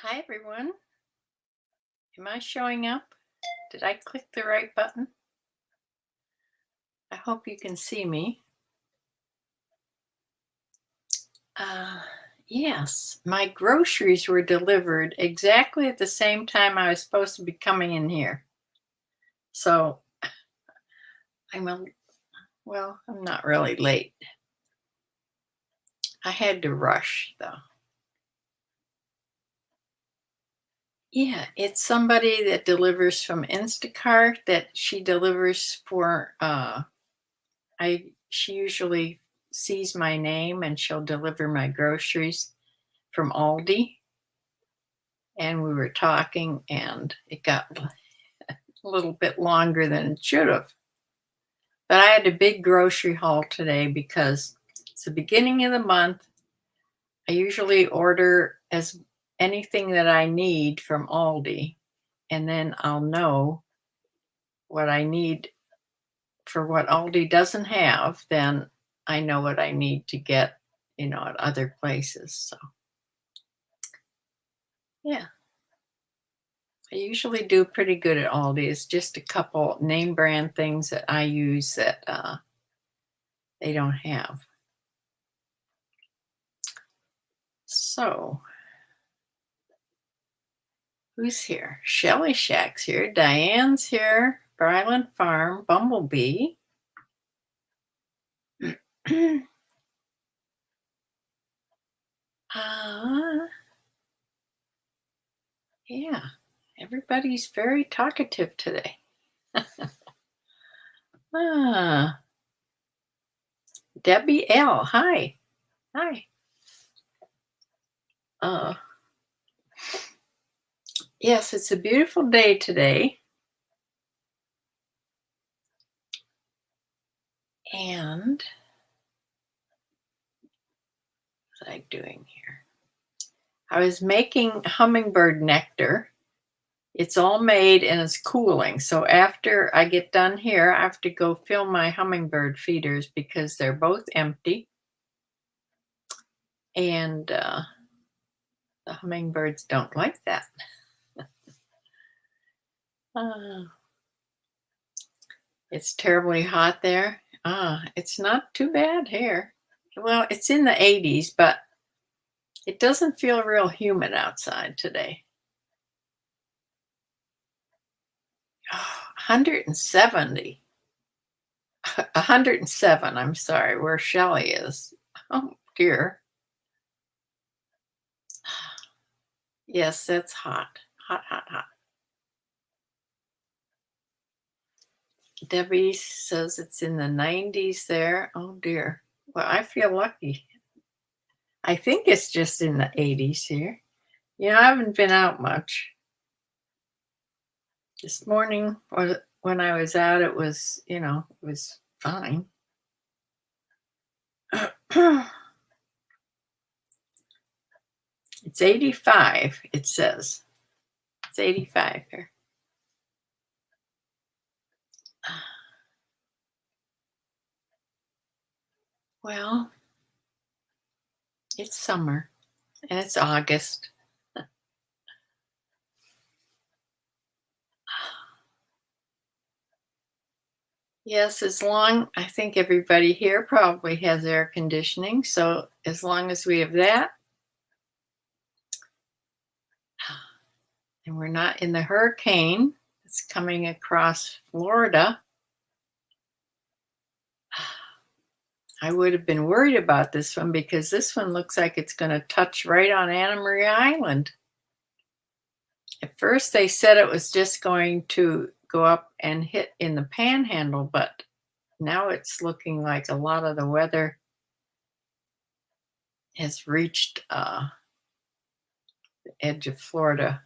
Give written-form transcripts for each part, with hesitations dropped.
Hi everyone. Am I showing up? Did I click the right button? I hope you can see me. Uh, yes, my groceries were delivered exactly at the same time I was supposed to be coming in here. So I'm a, I'm not really late. I had to rush though. Yeah, it's somebody that delivers from Instacart that she delivers for I she usually sees my name and she'll deliver my groceries from Aldi. And we were talking and it got a little bit longer than it should have. But I had a big grocery haul today because it's the beginning of the month. I usually order as anything that I need from Aldi, and then I'll know what I need for what Aldi doesn't have, then I know what I need to get, at other places. So, yeah, I usually do pretty good at Aldi. It's just a couple name brand things that I use that they don't have. So, who's here? Shelly Shack's here. Diane's here. Bryland Farm. Bumblebee. uh, yeah, everybody's very talkative today. ah, Debbie L. Hi. Hi. Uh, yes, it's a beautiful day today. And what am I doing here? I was making hummingbird nectar. It's all made and it's cooling. So after I get done here, I have to go fill my hummingbird feeders because they're both empty. And the hummingbirds don't like that. uh, it's terribly hot there. It's not too bad here. Well, it's in the 80s, but it doesn't feel real humid outside today. 170. 107, I'm sorry, where Shelley is. Oh dear. Yes, that's hot. Hot, hot, hot. Debbie says it's in the 90s there. Oh dear. Well, I feel lucky. I think it's just in the 80s here. I haven't been out much. This morning, or when I was out, it was, it was fine. It's 85, it says. It's 85 here. Well, it's summer and it's August. Yes, I think everybody here probably has air conditioning. So as long as we have that, and we're not in the hurricane that's coming across Florida, I would have been worried about this one because this one looks like it's going to touch right on Anna Maria Island. At first, they said it was just going to go up and hit in the panhandle, but now it's looking like a lot of the weather has reached the edge of Florida,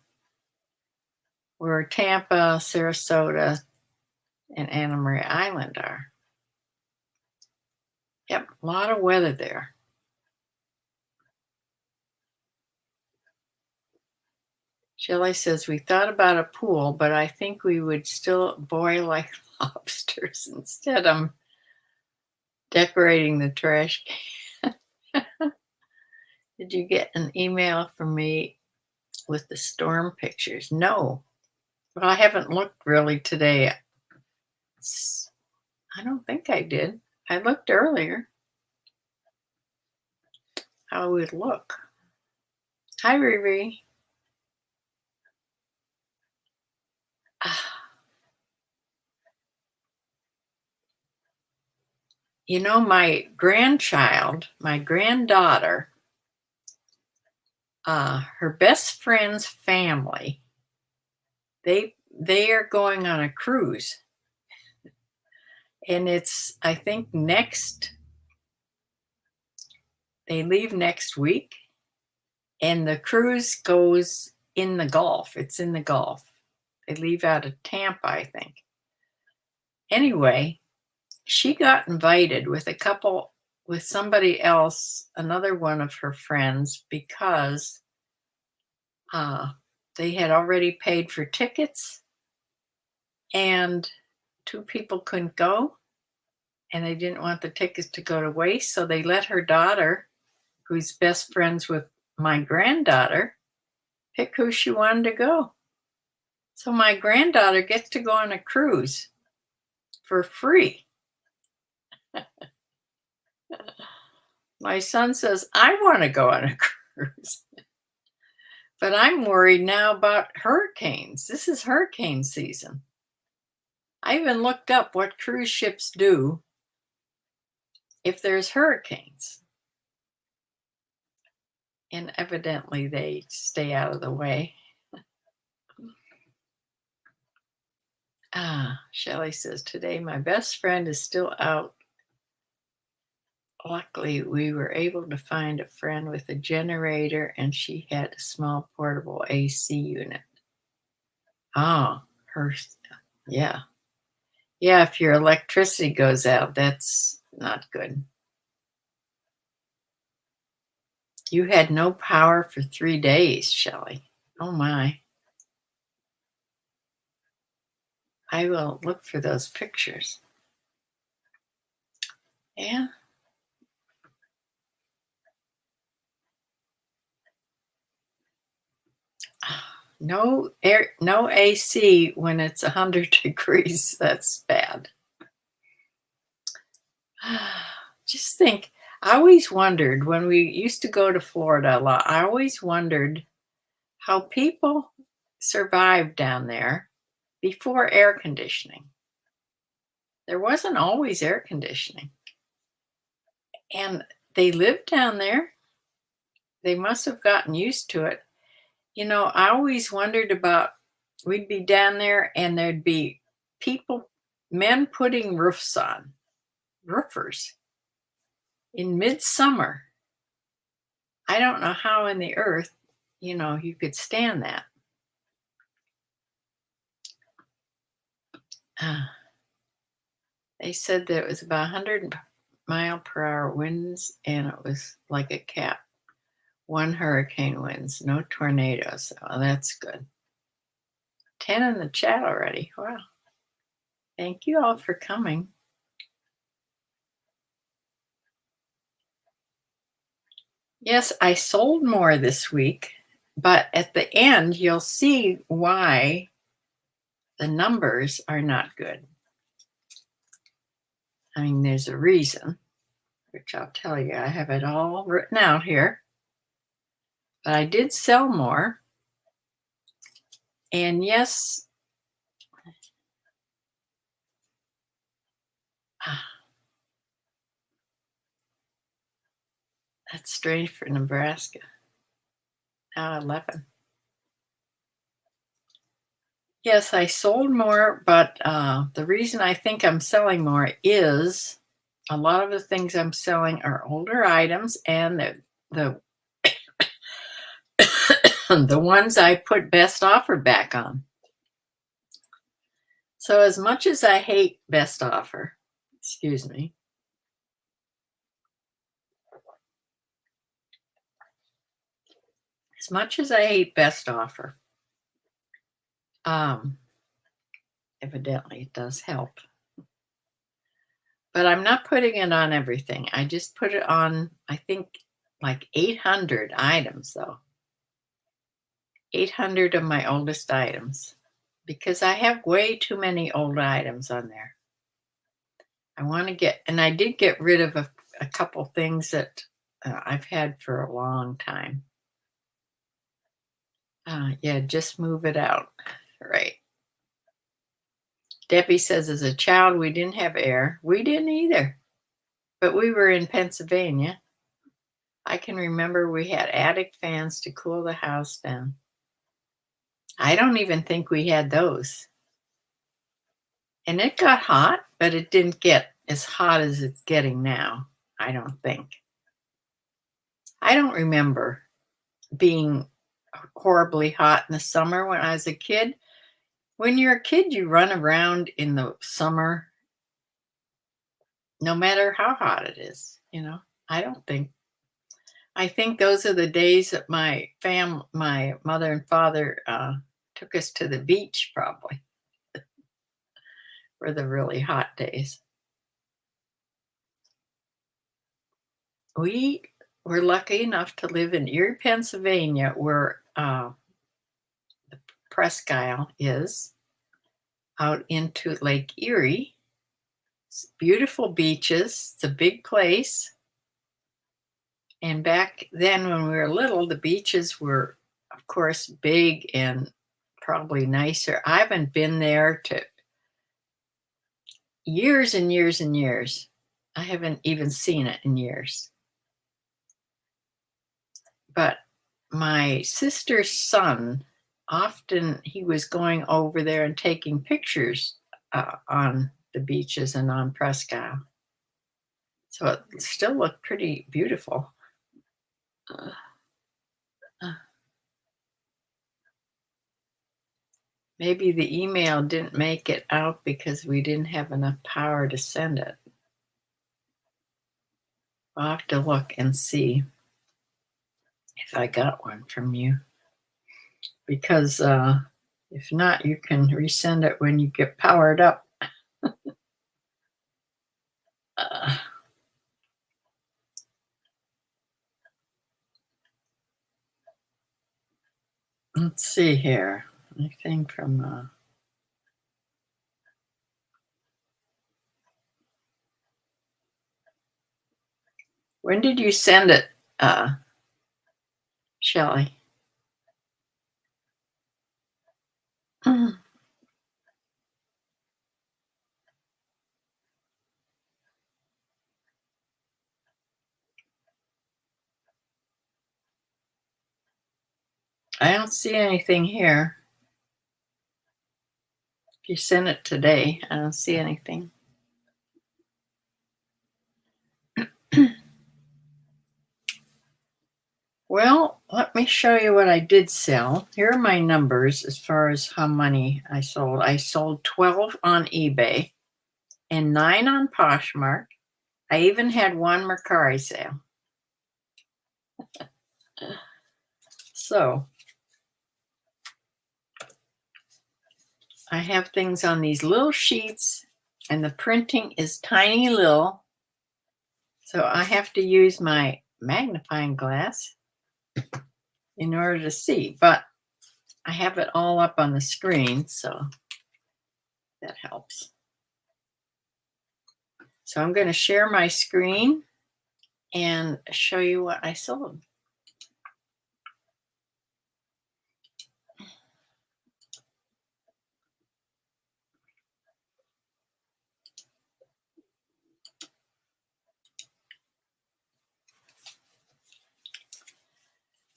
where Tampa, Sarasota, and Anna Maria Island are. Yep, a lot of weather there. Shelley says, we thought about a pool, but I think we would still boil like lobsters instead. I'm decorating the trash can. Did you get an email from me with the storm pictures. No. Well, I haven't looked really today. I don't think I did. I looked earlier. How would it look? Hi, Riri. Ah, you know, my grandchild, my granddaughter, her best friend's family, they are going on a cruise, and it's I think next they leave next week, and the cruise goes in the Gulf. It's in the Gulf. They leave out of Tampa, I think. Anyway, she got invited with somebody else, another one of her friends, because uh, they had already paid for tickets and two people couldn't go and they didn't want the tickets to go to waste. So they let her daughter, who's best friends with my granddaughter, pick who she wanted to go. So my granddaughter gets to go on a cruise for free. My son says, I want to go on a cruise. But I'm worried now about hurricanes. This is hurricane season. I even looked up what cruise ships do if there's hurricanes. And evidently they stay out of the way. Shelley says, today my best friend is still out. Luckily, we were able to find a friend with a generator and she had a small portable AC unit. Oh, yeah. Yeah, if your electricity goes out, that's not good. You had no power for 3 days, Shelley. Oh my. I will look for those pictures. Yeah. No air, no AC when it's 100 degrees. That's bad. Just think, I always wondered when we used to go to Florida a lot, I always wondered how people survived down there before air conditioning. There wasn't always air conditioning. And they lived down there. They must have gotten used to it. You know, I always wondered about, we'd be down there and there'd be men putting roofs on, roofers in midsummer. I don't know how in the earth, you could stand that. They said that it was about 100-mile-per-hour winds and it was like a cap. 1 hurricane winds, no tornadoes. Oh, that's good. 10 in the chat already. Wow. Thank you all for coming. Yes, I sold more this week, but at the end, you'll see why the numbers are not good. I mean, there's a reason, which I'll tell you. I have it all written out here. But I did sell more. And yes, that's strange for Nebraska. Now 11. Yes, I sold more, but the reason I think I'm selling more is a lot of the things I'm selling are older items, and the the ones I put best offer back on. So as much as I hate best offer, excuse me, as much as I hate best offer, evidently it does help. But I'm not putting it on everything. I just put it on, I think, like 800 items, though. 800 of my oldest items because I have way too many old items on there. I want to get, and I did get rid of a couple things that I've had for a long time. Yeah, just move it out. Right. Debbie says, as a child, we didn't have air. We didn't either, but we were in Pennsylvania. I can remember we had attic fans to cool the house down. I don't even think we had those. And it got hot, but it didn't get as hot as it's getting now, I don't think. I don't remember being horribly hot in the summer when I was a kid. When you're a kid, you run around in the summer no matter how hot it is, you know. I don't think I think those are the days that my mother and father took us to the beach, probably, were the really hot days. We were lucky enough to live in Erie, Pennsylvania, where Presque Isle is, out into Lake Erie. It's beautiful beaches. It's a big place. And back then, when we were little, the beaches were, of course, big and probably nicer. I haven't been there to years and years and years. I haven't even seen it in years. But my sister's son, often he was going over there and taking pictures on the beaches and on Presque Isle. So it still looked pretty beautiful. Uh, uh, Maybe the email didn't make it out because we didn't have enough power to send it. I'll have to look and see if I got one from you. Because if not, you can resend it when you get powered up. Uh, let's see here. Anything from when did you send it, Shelley? I don't see anything here. If you sent it today, I don't see anything. Well, let me show you what I did sell. Here are my numbers as far as how many I sold. I sold 12 on eBay and 9 on Poshmark. I even had one Mercari sale. So I have things on these little sheets, and the printing is tiny little. So I have to use my magnifying glass in order to see, but I have it all up on the screen, so that helps. So I'm going to share my screen and show you what I sold.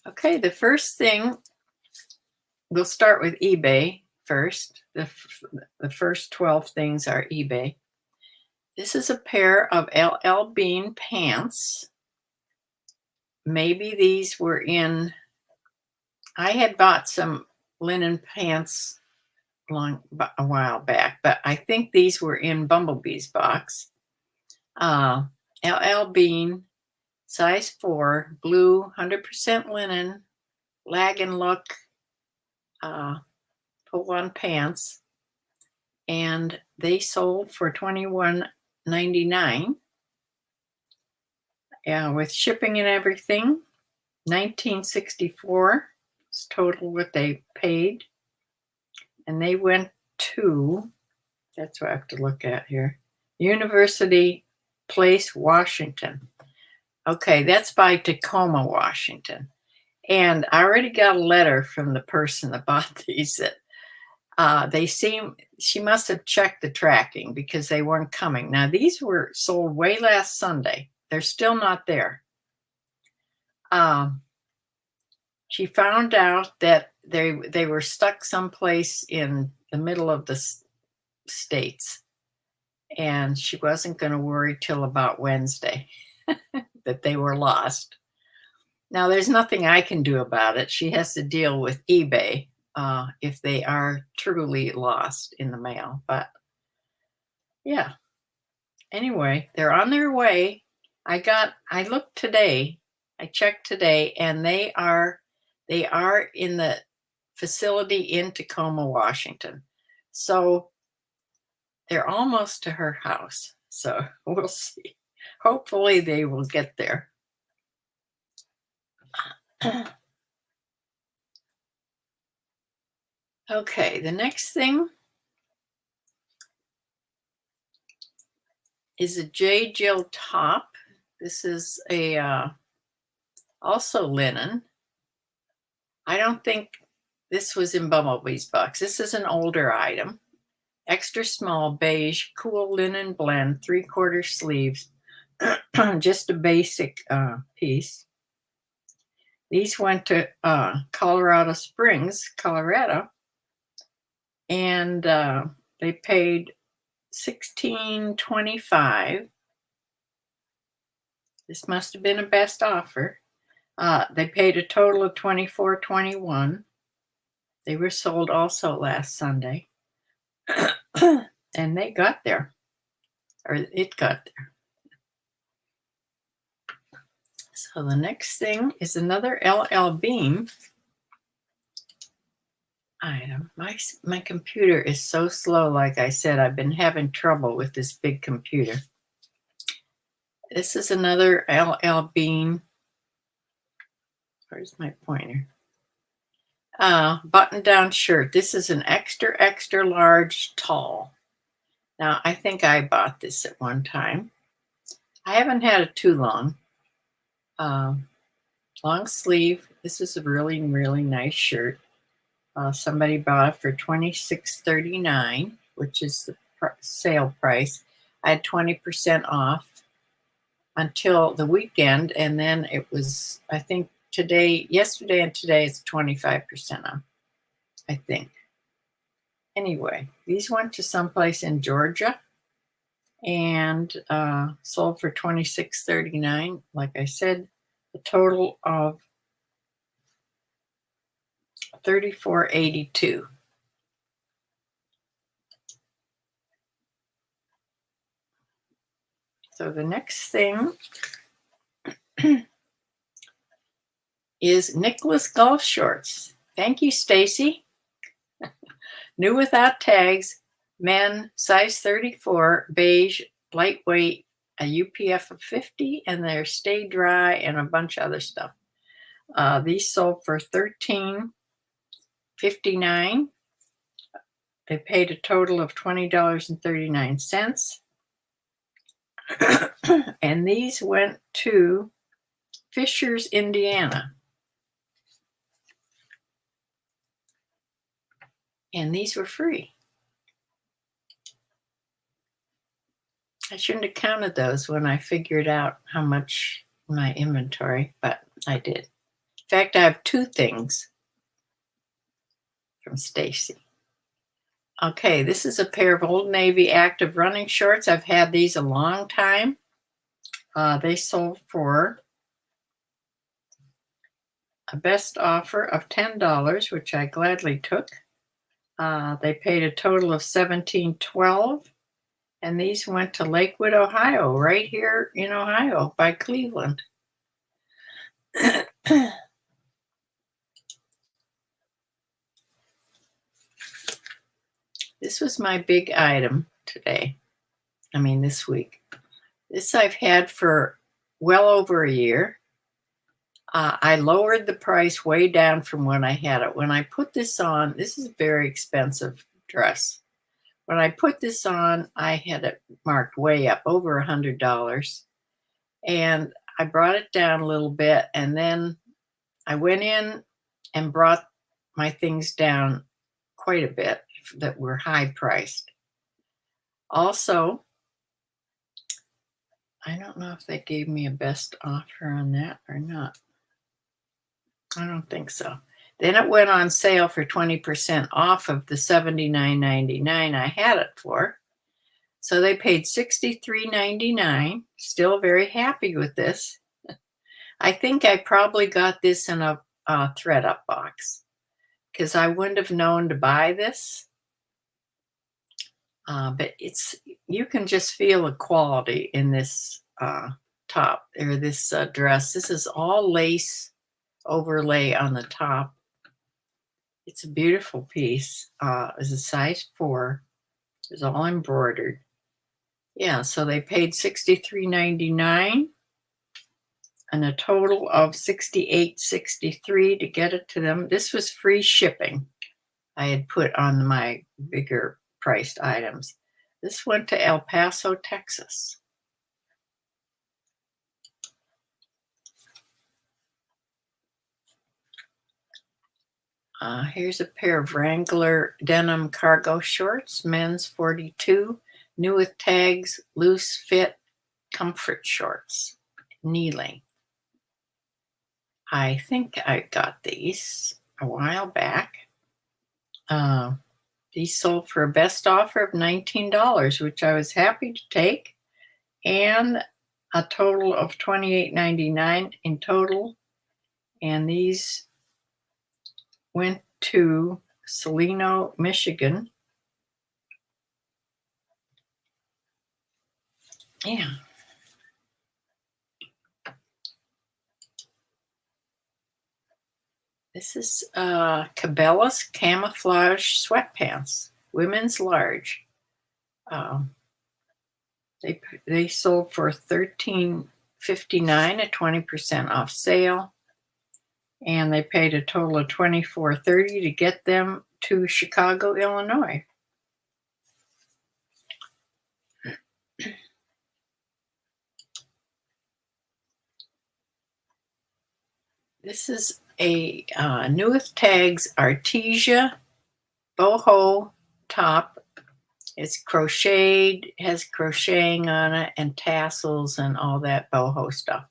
Okay, the first thing, we'll start with eBay first. The first 12 things are eBay. This is a pair of LL Bean pants. Maybe these were in, I had bought some linen pants a while back, but I think these were in Bumblebee's box. LL Bean, size 4, blue, 100% linen, lag and look, pull-on pants, and they sold for $21.99. Yeah, with shipping and everything, $19.64. It's total what they paid. And they went to, that's what I have to look at here, University Place, Washington. Okay, that's by Tacoma, Washington. And I already got a letter from the person that bought these that she must have checked the tracking because they weren't coming. Now, these were sold way last Sunday. They're still not there. She found out that they were stuck someplace in the middle of the states, and she wasn't going to worry till about Wednesday that they were lost. Now, there's nothing I can do about it. She has to deal with eBay if they are truly lost in the mail. But yeah, anyway, they're on their way. I looked today, I checked today, and they are in the facility in Tacoma, Washington. So they're almost to her house. So we'll see. Hopefully they will get there. Okay, the next thing is a J. Jill top. This is a also linen. I don't think this was in Bumblebee's box. This is an older item. Extra small beige cool linen blend, 3/4 sleeves. Just a basic piece. These went to Colorado Springs, Colorado, and they paid $16.25. This must have been a best offer. They paid a total of $24.21. They were sold also last Sunday, and they got there, or it got there. So the next thing is another LL Bean item. My computer is so slow. Like I said, I've been having trouble with this big computer. This is another LL Bean. Where's my pointer? Button-down shirt. This is an extra, extra large tall. Now, I think I bought this at one time. I haven't had it too long. Long sleeve. This is a really, really nice shirt. Somebody bought it for $26.39, which is the sale price. I had 20% off until the weekend, and then it was, I think, yesterday and today it's 25% off, I think. Anyway, these went to someplace in Georgia and sold for $26.39. Like I said, a total of $34.82. So the next thing is Nicholas golf shorts. Thank you, Stacy. New without tags, men, size 34, beige, lightweight, a UPF of 50, and they're stay dry and a bunch of other stuff. These sold for $13.59. They paid a total of $20.39. And these went to Fishers, Indiana. And these were free. I shouldn't have counted those when I figured out how much my inventory, but I did. In fact, I have two things from Stacy. Okay, this is a pair of Old Navy active running shorts. I've had these a long time. They sold for a best offer of $10, which I gladly took. They paid a total of $17.12, and these went to Lakewood, Ohio, right here in Ohio by Cleveland. This was my big item today. This week. This I've had for well over a year. I lowered the price way down from when I had it. When I put this on, this is a very expensive dress. When I put this on, I had it marked way up, over $100. And I brought it down a little bit, and then I went in and brought my things down quite a bit that were high priced. Also, I don't know if they gave me a best offer on that or not. I don't think so. Then it went on sale for 20% off of the $79.99 I had it for. So they paid $63.99. Still very happy with this. I think I probably got this in a thread up box because I wouldn't have known to buy this. But you can just feel the quality in this top or this dress. This is all lace overlay on the top. It's a beautiful piece. It's a size 4. It's all embroidered. Yeah, so they paid $63.99 and a total of $68.63 to get it to them. This was free shipping I had put on my bigger priced items. This went to El Paso, Texas. Here's a pair of Wrangler denim cargo shorts, men's 42, new with tags, loose fit, comfort shorts, knee length. I think I got these a while back. These sold for a best offer of $19, which I was happy to take, and a total of $28.99 in total. And these went to Salino, Michigan. Yeah. This is Cabela's camouflage sweatpants, women's large. They sold for $13.59, a 20% off sale, and they paid a total of $24.30 to get them to Chicago, Illinois. This is a new with tags Artesia boho top. It's crocheted, has crocheting on it and tassels and all that boho stuff.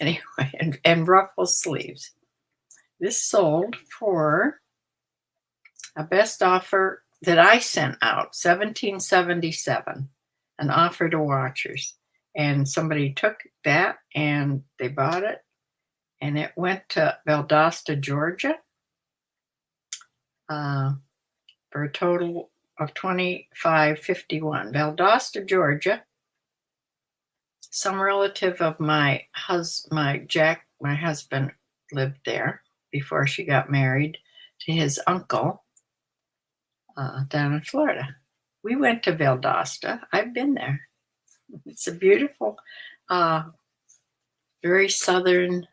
Anyway, and ruffle sleeves. This sold for a best offer that I sent out, $17.77, an offer to watchers. And somebody took that and they bought it. And it went to Valdosta, Georgia, for a total of $25.51. Valdosta, Georgia. Some relative of my husband lived there before she got married to his uncle down in Florida. We went to Valdosta. I've been there. It's a beautiful, very southern,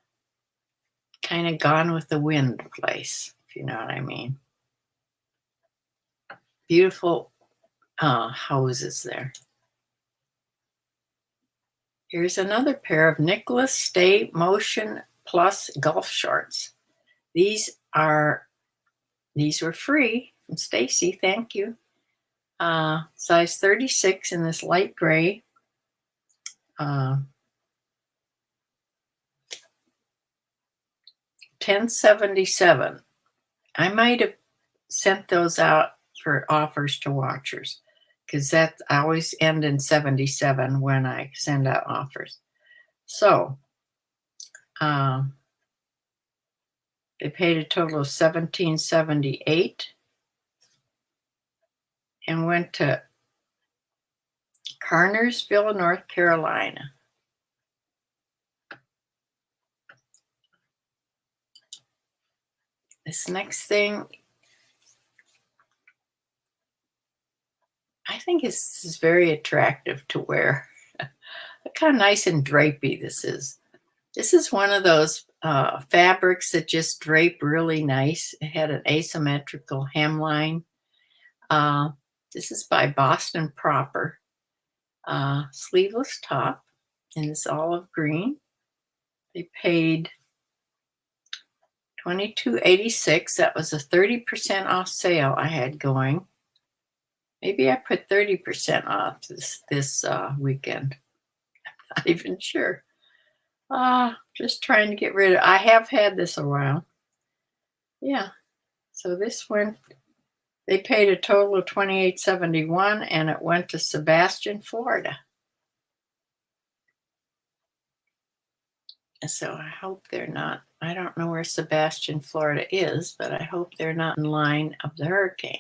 kind of gone with the wind place, if you know what I mean. Beautiful houses there. Here's another pair of Nicholas Stay Motion Plus golf shorts. These were free from Stacy. Thank you. Size 36 in this light gray. $10.77. I might have sent those out for offers to watchers because I always end in 77 when I send out offers. So they paid a total of $17.78 and went to Carnersville, North Carolina. This next thing, I think this is very attractive to wear. Look how nice and drapey this is. This is one of those fabrics that just drape really nice. It had an asymmetrical hemline. Uh, this is by Boston Proper. Sleeveless top in this olive green. They paid $22.86. That was a 30% off sale I had going. Maybe I put 30% off this weekend. Not even sure. Just trying to get rid of. I have had this a while. Yeah. So this one, they paid a total of $28.71, and it went to Sebastian, Florida. So I hope they're not. I don't know where Sebastian, Florida is, but I hope they're not in line of the hurricane.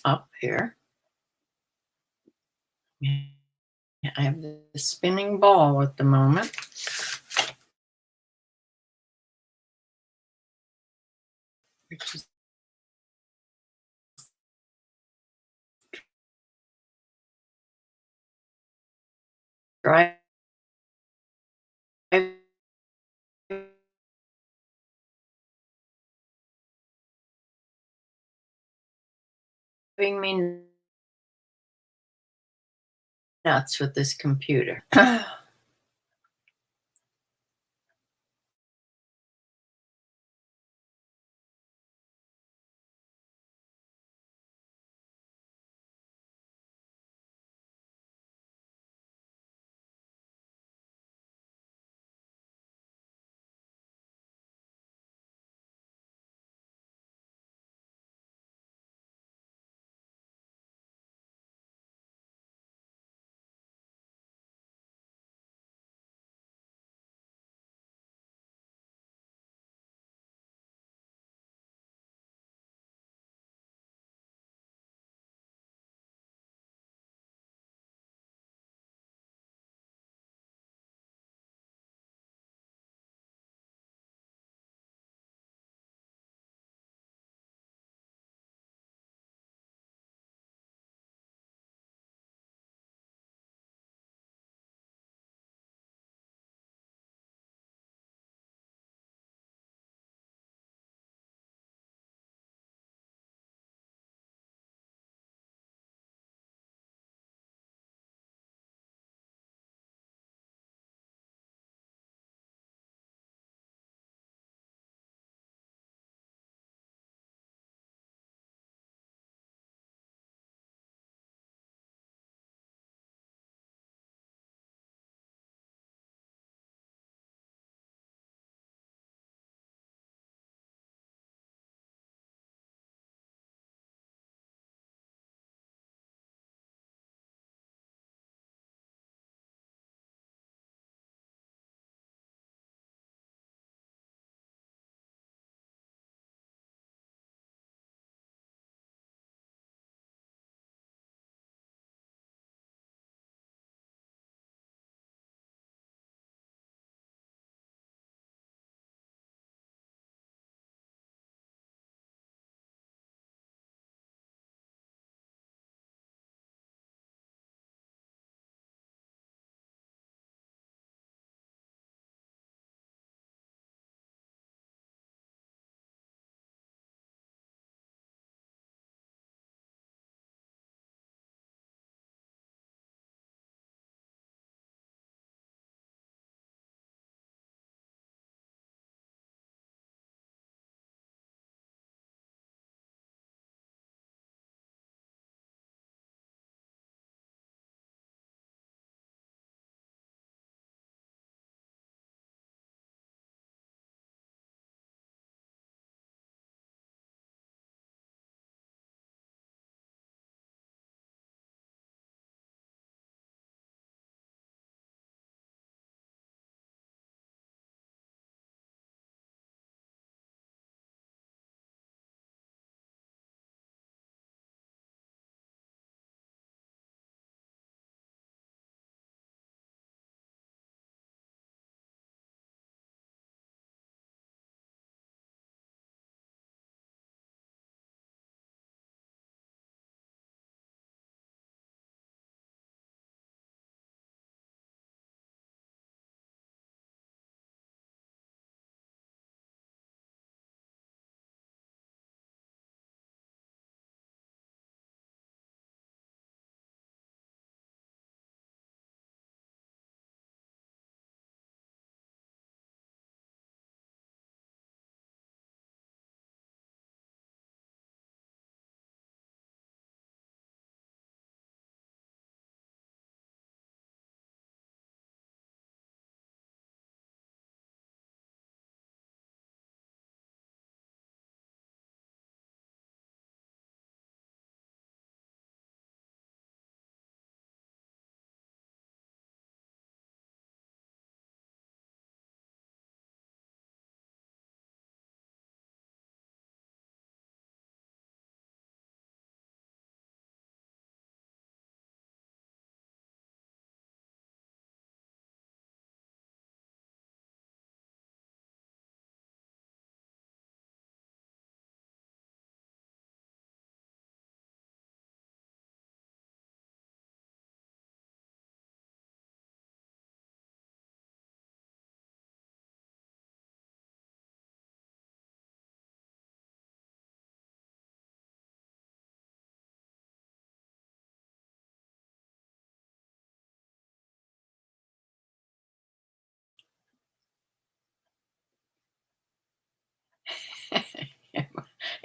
Up here. I have the spinning ball at the moment. Which is driving me nuts with this computer.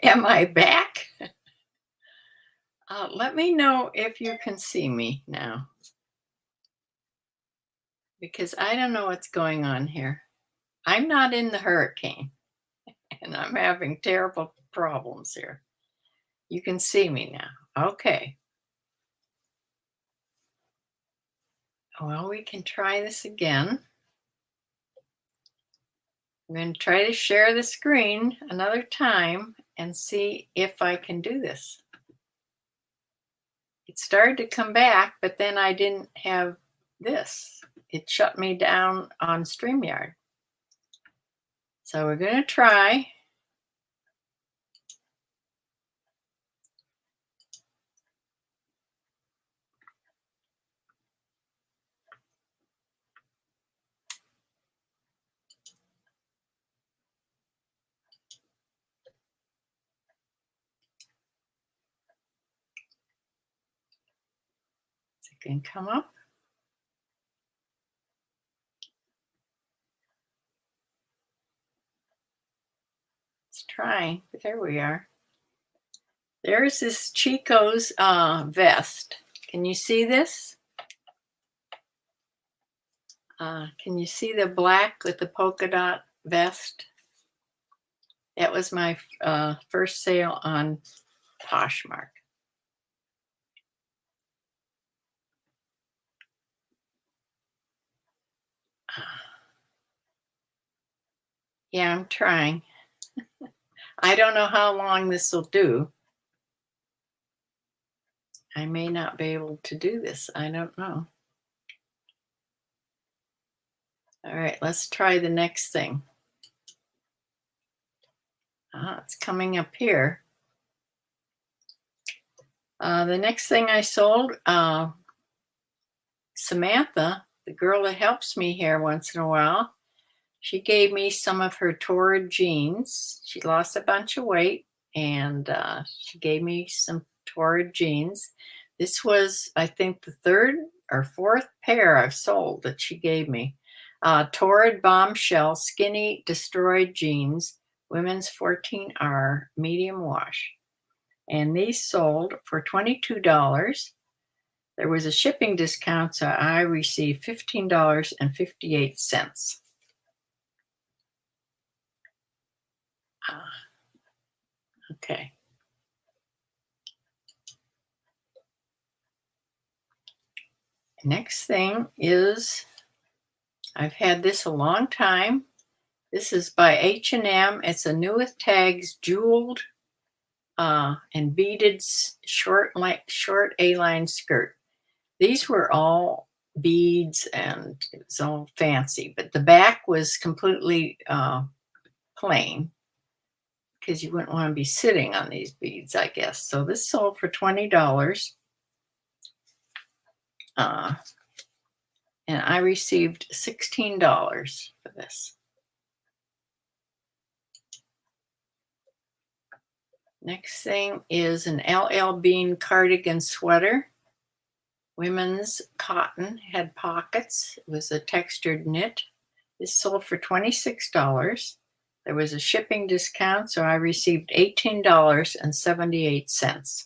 Am I back? Let me know if you can see me now, because I don't know what's going on here. I'm not in the hurricane, and I'm having terrible problems here. You can see me now. Okay. Well, we can try this again. I'm going to try to share the screen another time and see if I can do this. It started to come back, but then I didn't have this. It shut me down on StreamYard. So we're going to try. It can come up. It's trying, but there we are. There's this Chico's vest. Can you see this? Can you see the black with the polka dot vest? That was my first sale on Poshmark. Yeah, I'm trying. I don't know how long this will do. I may not be able to do this. I don't know. All right, let's try the next thing. It's coming up here. The next thing I sold, Samantha, the girl that helps me here once in a while, she gave me some of her Torrid jeans. She lost a bunch of weight, and she gave me some Torrid jeans. This was, I think, the third or fourth pair I've sold that she gave me. Torrid Bombshell Skinny Destroyed Jeans, women's 14R, medium wash. And these sold for $22. There was a shipping discount, so I received $15.58. Okay. Next thing is, I've had this a long time. This is by H&M. It's a new with tags, jeweled and beaded short A-line skirt. These were all beads and it was all fancy, but the back was completely plain because you wouldn't want to be sitting on these beads, I guess. So this sold for $20. And I received $16 for this. Next thing is an LL Bean cardigan sweater. Women's cotton, had pockets. It was a textured knit. This sold for $26. There was a shipping discount, so I received $18.78.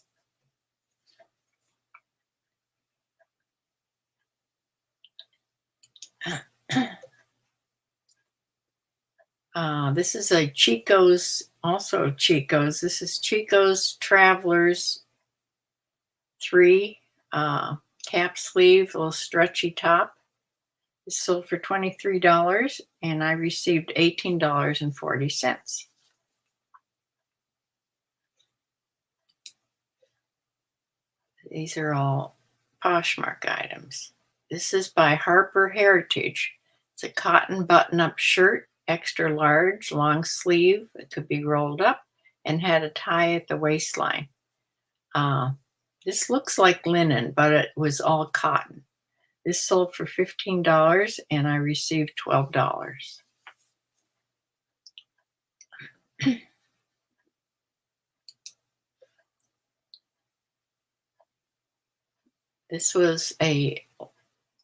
This is a Chico's, also Chico's. This is Chico's Travelers 3 cap sleeve, little stretchy top. This sold for $23 and I received $18.40. These are all Poshmark items. This is by Harper Heritage. It's a cotton button-up shirt, extra large, long sleeve. It could be rolled up and had a tie at the waistline. This looks like linen, but it was all cotton. This sold for $15 and I received $12. This was a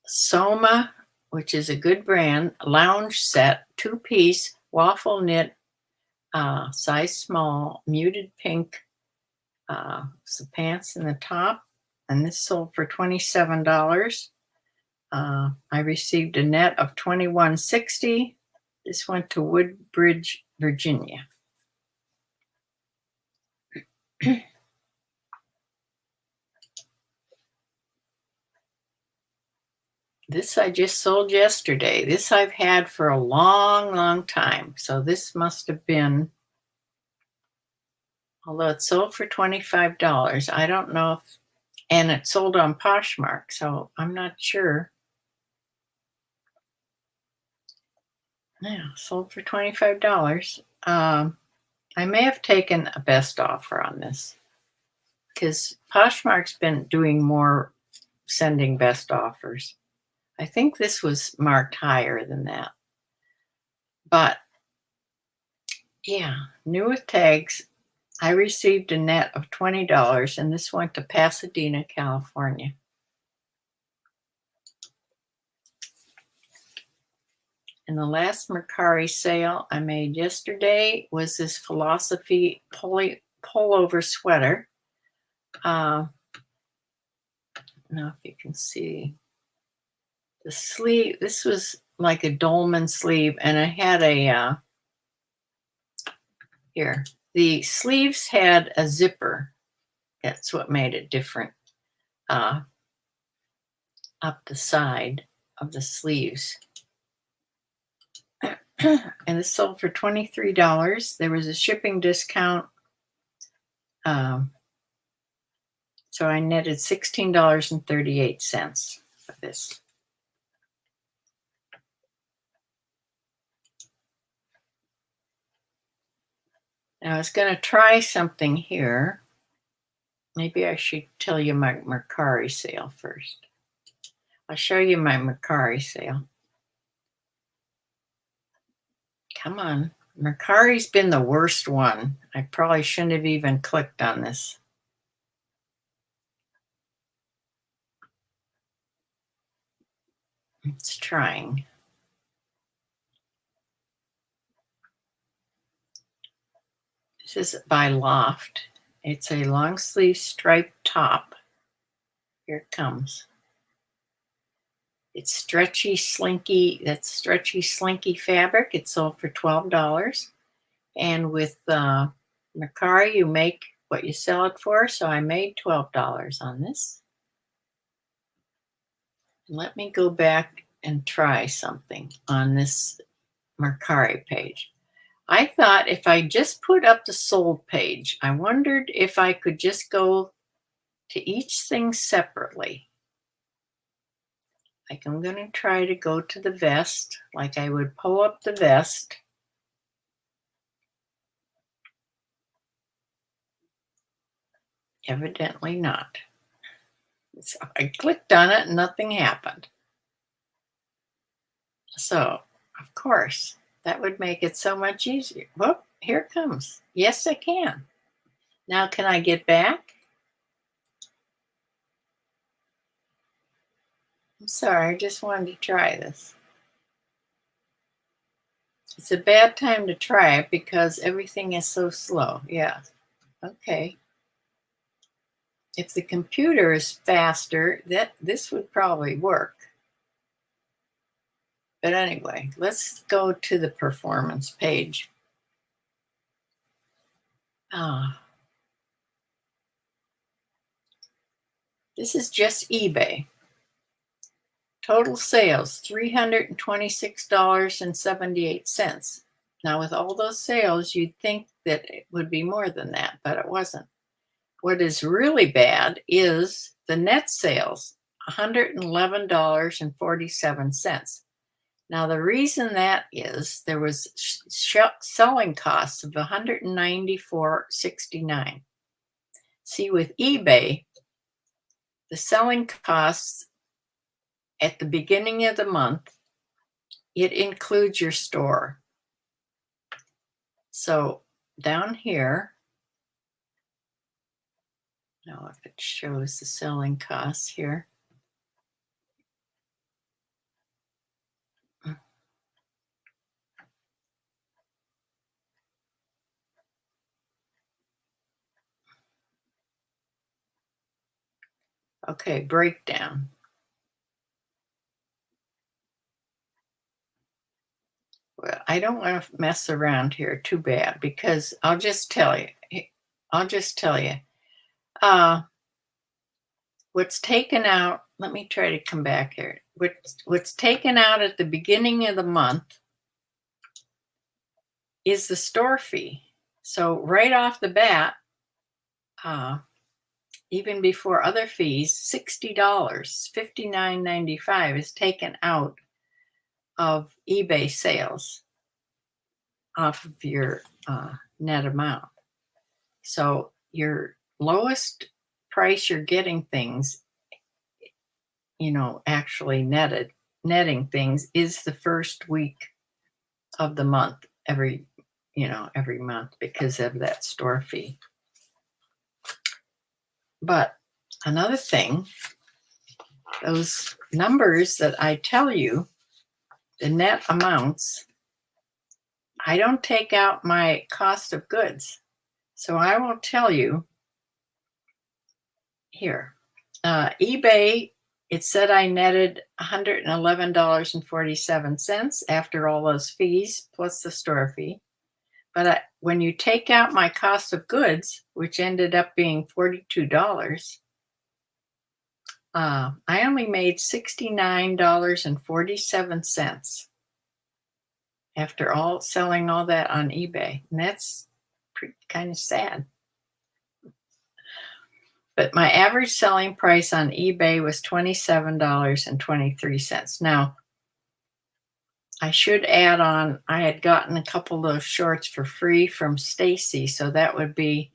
Soma, which is a good brand, lounge set, 2-piece waffle knit size small, muted pink. Some pants in the top, and this sold for $27. I received a net of $21.60. This went to Woodbridge, Virginia. This I just sold yesterday. This I've had for a long, long time. So this must have been, although it sold for $25. I don't know if, and it sold on Poshmark, so I'm not sure. Yeah, sold for $25. I may have taken a best offer on this because Poshmark's been doing more sending best offers. I think this was marked higher than that. But yeah, new with tags. I received a net of $20, and this went to Pasadena, California. And the last Mercari sale I made yesterday was this Philosophy pullover sweater. Now, if you can see the sleeve, this was like a dolman sleeve, and I had a here. The sleeves had a zipper. That's what made it different. Up the side of the sleeves. And this sold for $23. There was a shipping discount. So I netted $16.38 for this. Now I was going to try something here. Maybe I should tell you my Mercari sale first. I'll show you my Mercari sale. Come on. Mercari's been the worst one. I probably shouldn't have even clicked on this. It's trying. This is by Loft. It's a long sleeve striped top. Here it comes. It's stretchy, slinky. That's stretchy, slinky fabric. It sold for $12. And with Mercari, you make what you sell it for. So I made $12 on this. Let me go back and try something on this Mercari page. I thought if I just put up the sold page, I wondered if I could just go to each thing separately. Like I'm going to try to go to the vest, like I would pull up the vest. Evidently not. So I clicked on it and nothing happened. So, of course, that would make it so much easier. Whoop, here it comes. Yes, I can. Now, can I get back? I'm sorry, I just wanted to try this. It's a bad time to try it because everything is so slow. Yeah, okay. If the computer is faster, this would probably work. But anyway, let's go to the performance page. This is just eBay. Total sales, $326.78. Now, with all those sales, you'd think that it would be more than that, but it wasn't. What is really bad is the net sales, $111.47. Now, the reason that is there was selling costs of $194.69. See, with eBay, the selling costs at the beginning of the month, it includes your store. So down here, now if it shows the selling costs here, Okay, breakdown. Well, I don't want to mess around here too bad because I'll just tell you. I'll just tell you. Uh, what's taken out, let me try to come back here. What's taken out at the beginning of the month is the store fee. So right off the bat, uh, even before other fees, $60, $59.95 is taken out of eBay sales off of your net amount. So your lowest price you're getting things, actually netting things is the first week of the month every month because of that store fee. But another thing, those numbers that I tell you, the net amounts, I don't take out my cost of goods. So I will tell you here. eBay, it said I netted $111.47 after all those fees plus the store fee. But when you take out my cost of goods, which ended up being $42, I only made $69.47 after selling all that on eBay. And that's kind of sad. But my average selling price on eBay was $27.23. Now, I should add on, I had gotten a couple of those shorts for free from Stacy, so that would be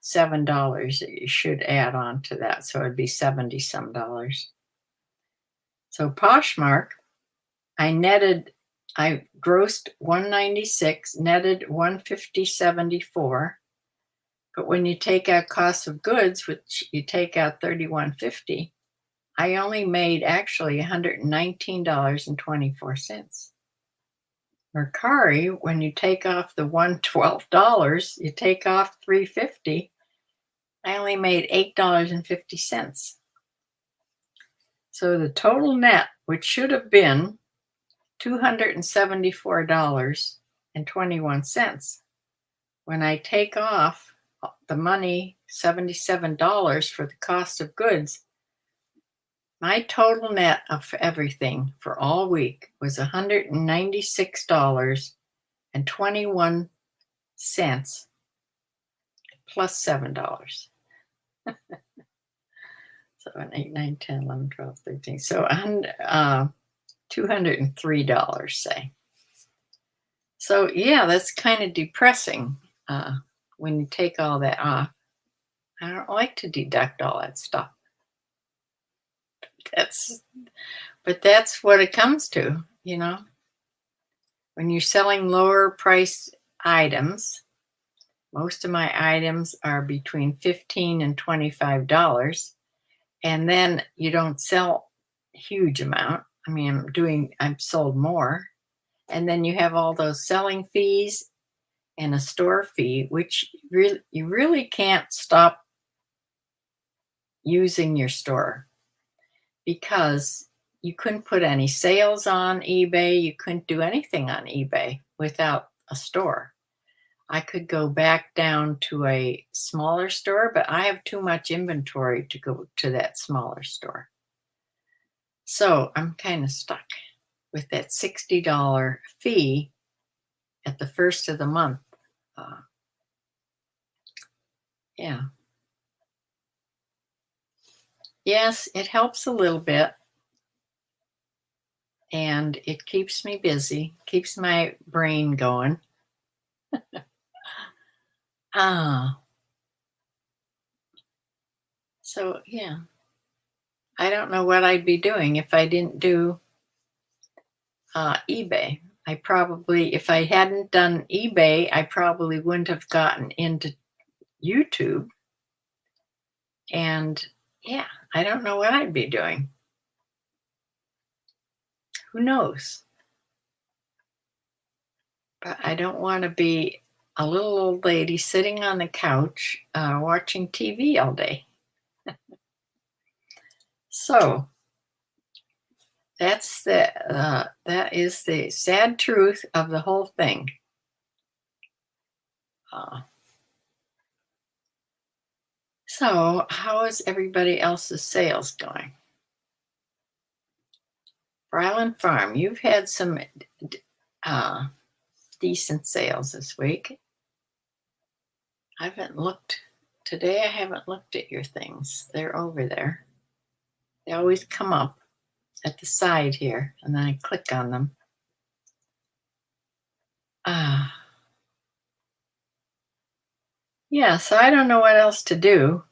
$7 that you should add on to that. So it'd be 70 some dollars. So Poshmark, I grossed 196, netted 150.74. But when you take out cost of goods, which you take out $31.50, I only made actually $119.24. Mercari, when you take off the $112, you take off $3.50, I only made $8.50. So the total net, which should have been $274.21, when I take off the money, $77 for the cost of goods, my total net of everything for all week was $196.21 plus $7. So 8, 9, 10, 11, 12, 13. So $203, say. So yeah, that's kind of depressing when you take all that off. I don't like to deduct all that stuff. But that's what it comes to, When you're selling lower price items, most of my items are between $15 and $25. And then you don't sell a huge amount. I mean, I've sold more. And then you have all those selling fees and a store fee, which you really can't stop using your store because you couldn't put any sales on eBay. You couldn't do anything on eBay without a store. I could go back down to a smaller store, but I have too much inventory to go to that smaller store. So I'm kind of stuck with that $60 fee at the first of the month. Yeah. Yes, it helps a little bit. And it keeps me busy, keeps my brain going. So yeah. I don't know what I'd be doing if I didn't do eBay. If I hadn't done eBay, I probably wouldn't have gotten into YouTube. And yeah, I don't know what I'd be doing. Who knows? But I don't want to be a little old lady sitting on the couch watching TV all day. So that is the sad truth of the whole thing. Uh, so how is everybody else's sales going? Bryland Farm, you've had some uh, decent sales this week. I haven't looked today. I haven't looked at your things. They're over there. They always come up at the side here, and then I click on them. Yeah, so I don't know what else to do.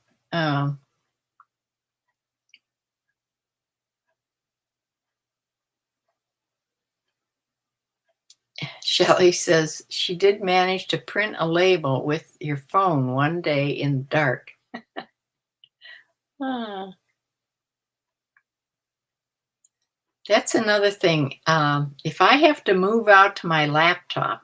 Shelley says she did manage to print a label with your phone one day in the dark. Ah, that's another thing. If I have to move out to my laptop,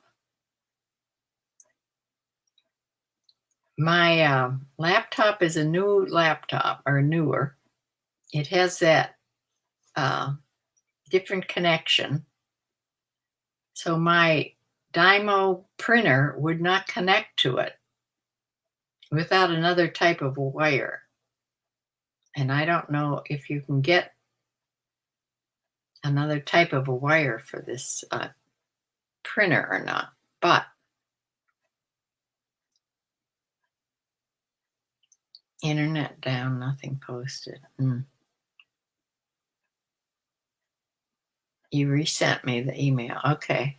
my laptop is a new laptop or newer. It has that different connection. So my Dymo printer would not connect to it without another type of wire. And I don't know if you can get another type of a wire for this printer or not, but internet down, nothing posted. You resent me the email. Okay.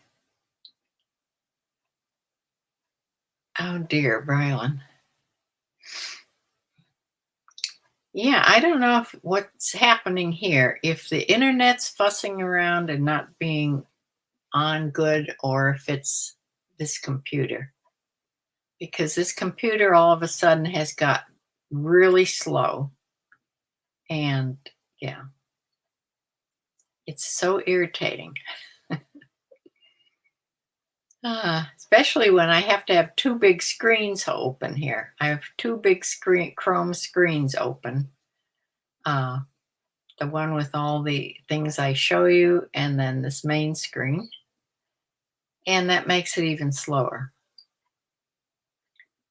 Oh dear, Brylan. Yeah, I don't know what's happening here. If the internet's fussing around and not being on good, or if it's this computer. Because this computer all of a sudden has got really slow. And yeah, it's so irritating. Especially when I have to have two big screens open here. I have two big Chrome screens open. The one with all the things I show you, and then this main screen. And that makes it even slower.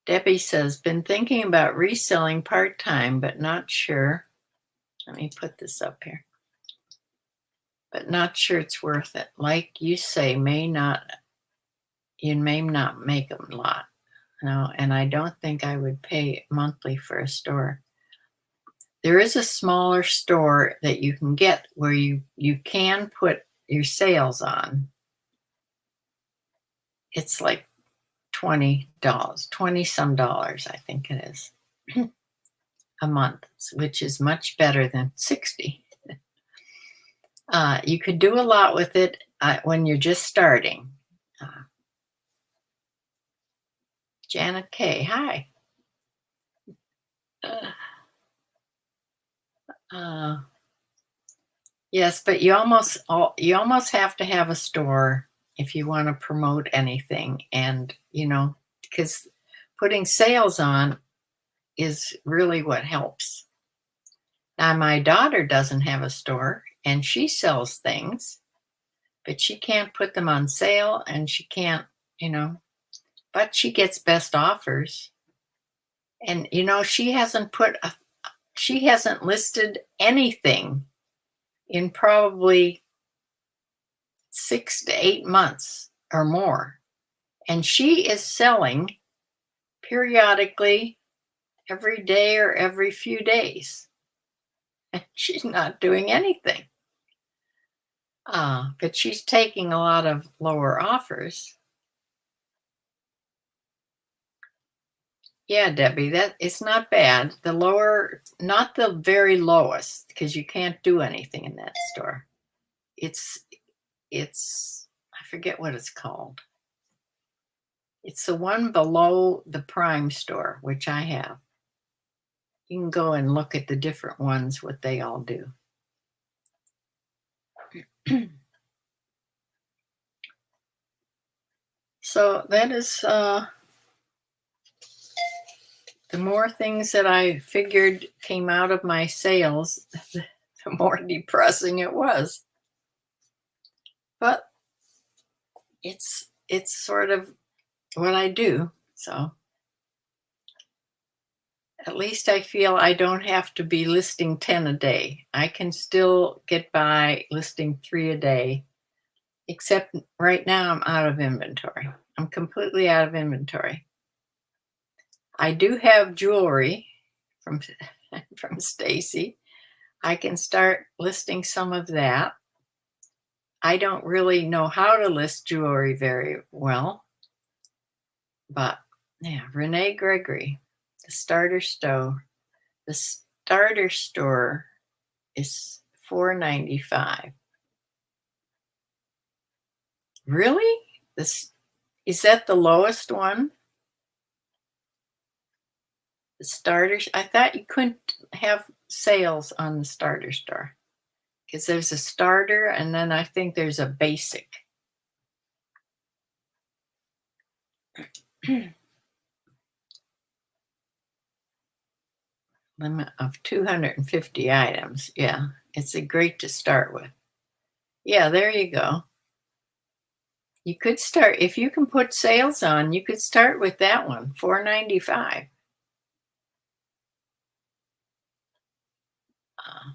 Debbie says, been thinking about reselling part-time, but not sure. Let me put this up here. But not sure it's worth it. Like you say, you may not make a lot. No, and I don't think I would pay monthly for a store. There is a smaller store that you can get where you can put your sales on. It's like $20, 20 some dollars, I think it is, a month, which is much better than 60. You could do a lot with it when you're just starting. Janet K, hi. Yes, but you almost have to have a store if you want to promote anything, and because putting sales on is really what helps. Now, my daughter doesn't have a store, and she sells things, but she can't put them on sale, and she can't, but she gets best offers. And she hasn't listed anything in probably 6 to 8 months or more. And she is selling periodically every day or every few days. And she's not doing anything. But she's taking a lot of lower offers. Yeah, Debbie, that it's not bad. The lower, not the very lowest, because you can't do anything in that store. It's I forget what it's called. It's the one below the Prime store, which I have. You can go and look at the different ones, what they all do. So that is the more things that I figured came out of my sales, the more depressing it was. But it's sort of what I do. So at least I feel I don't have to be listing 10 a day. I can still get by listing 3 a day, except right now I'm out of inventory. I'm completely out of inventory. I do have jewelry from from Stacy. I can start listing some of that. I don't really know how to list jewelry very well, but yeah, Renee Gregory, the starter store. The starter store is $4.95. Really? This is that the lowest one? The starters? I thought you couldn't have sales on the starter store because there's a starter and then I think there's a basic. Limit of 250 items. Yeah, it's a great to start with. Yeah, there you go. You could start if you can put sales on, you could start with that one, $4.95. Uh,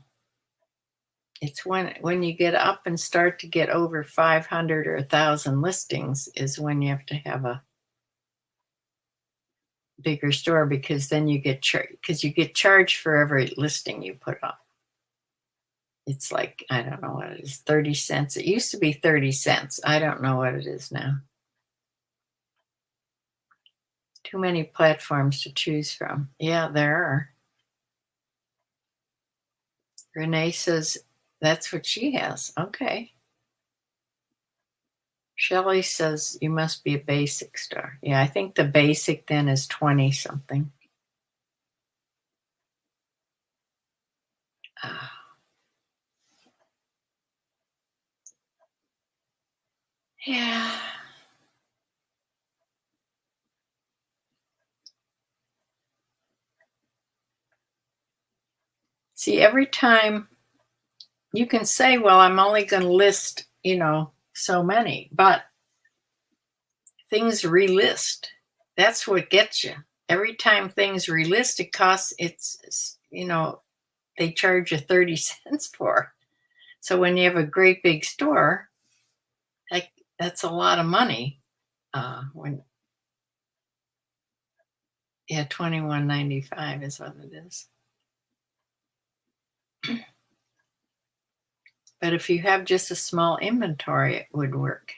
it's when you get up and start to get over 500 or 1,000 listings is when you have to have a bigger store because then you get because you get charged for every listing you put up. It's like, I don't know what it is, 30 cents. It used to be 30 cents. I don't know what it is now. Too many platforms to choose from. Yeah, there are. Renee says that's what she has. Okay. Shelley says you must be a basic star. Yeah, I think the basic then is 20 something. Uh, yeah. See, every time you can say, well, I'm only going to list, so many, but things relist. That's what gets you. Every time things relist, it costs, they charge you 30 cents for. So when you have a great big store, like that's a lot of money. When Yeah, $21.95 is what it is. But if you have just a small inventory, it would work.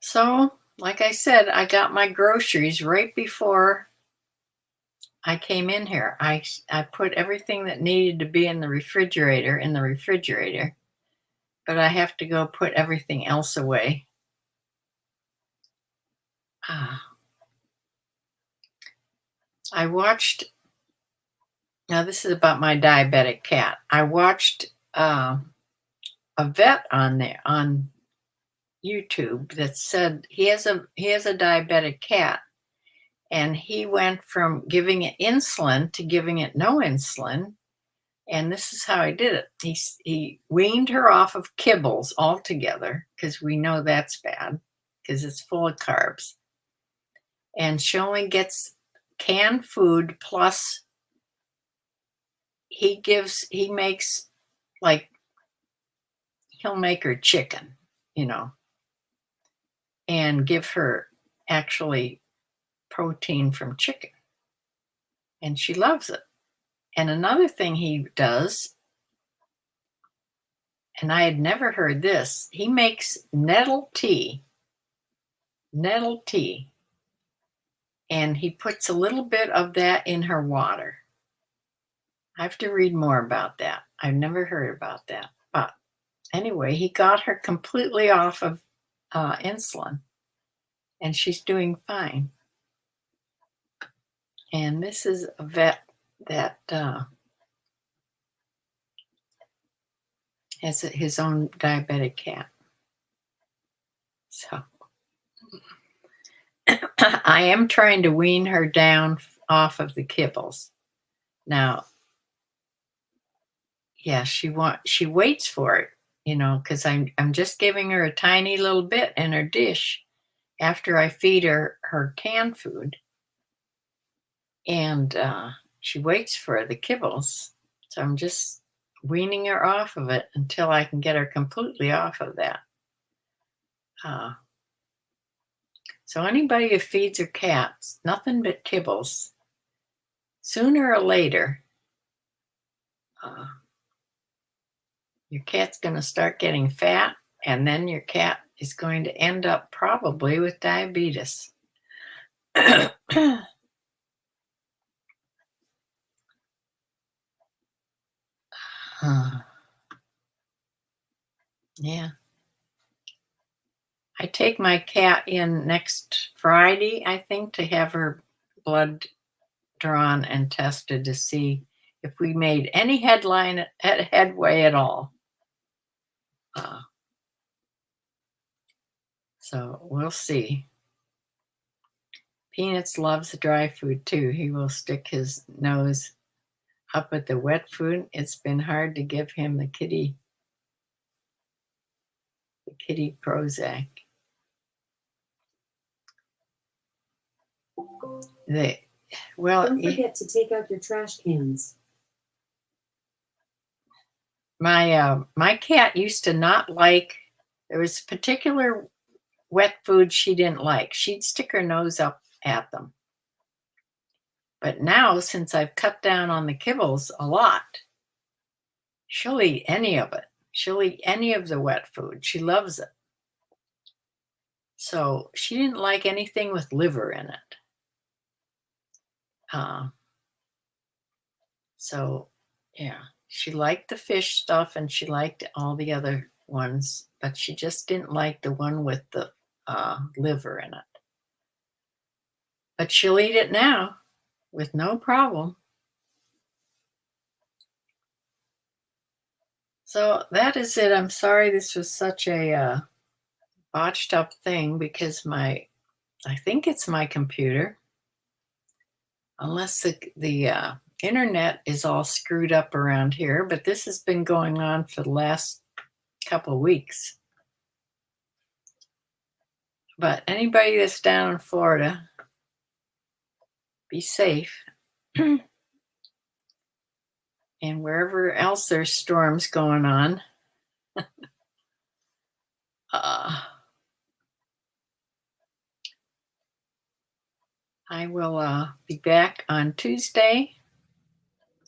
So, like I said, I got my groceries right before I came in here. I put everything that needed to be in the refrigerator, but I have to go put everything else away. I watched, now this is about my diabetic cat. I watched a vet on YouTube that said he has a diabetic cat, and he went from giving it insulin to giving it no insulin. And this is how he did it. He weaned her off of kibbles altogether because we know that's bad because it's full of carbs. And she only gets canned food plus he makes, like, he'll make her chicken, and give her actually protein from chicken. And she loves it. And another thing he does, and I had never heard this, he makes nettle tea, and he puts a little bit of that in her water. I have to read more about that. I've never heard about that. But anyway, he got her completely off of insulin, and she's doing fine. And this is a vet that has his own diabetic cat. So I am trying to wean her down off of the kibbles. Now, yeah, she waits for it, because I'm just giving her a tiny little bit in her dish after I feed her canned food, and she waits for the kibbles. So I'm just weaning her off of it until I can get her completely off of that. Uh, so anybody who feeds their cats nothing but kibbles, sooner or later, uh, your cat's going to start getting fat, and then your cat is going to end up probably with diabetes. Yeah. I take my cat in next Friday, I think, to have her blood drawn and tested to see if we made any headway at all. Uh, so we'll see. Peanuts loves dry food too. He will stick his nose up at the wet food. It's been hard to give him the kitty Prozac. Don't forget to take out your trash cans. My cat used to not like. There was particular wet food she didn't like. She'd stick her nose up at them. But now, since I've cut down on the kibbles a lot, she'll eat any of it. She'll eat any of the wet food. She loves it. So she didn't like anything with liver in it. So, yeah, she liked the fish stuff and she liked all the other ones, but she just didn't like the one with the liver in it. But she'll eat it now with no problem. So that is it. I'm sorry this was such a botched up thing because I think it's my computer. Unless the internet is all screwed up around here, but this has been going on for the last couple of weeks. But anybody that's down in Florida, be safe. And wherever else there's storms going on, I will be back on Tuesday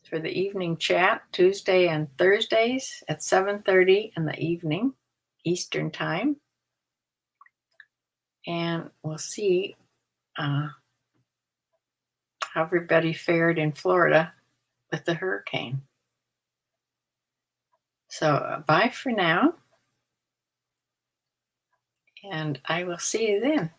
for the evening chat, Tuesday and Thursdays at 7:30 in the evening, Eastern Time. And we'll see how everybody fared in Florida with the hurricane. So bye for now. And I will see you then.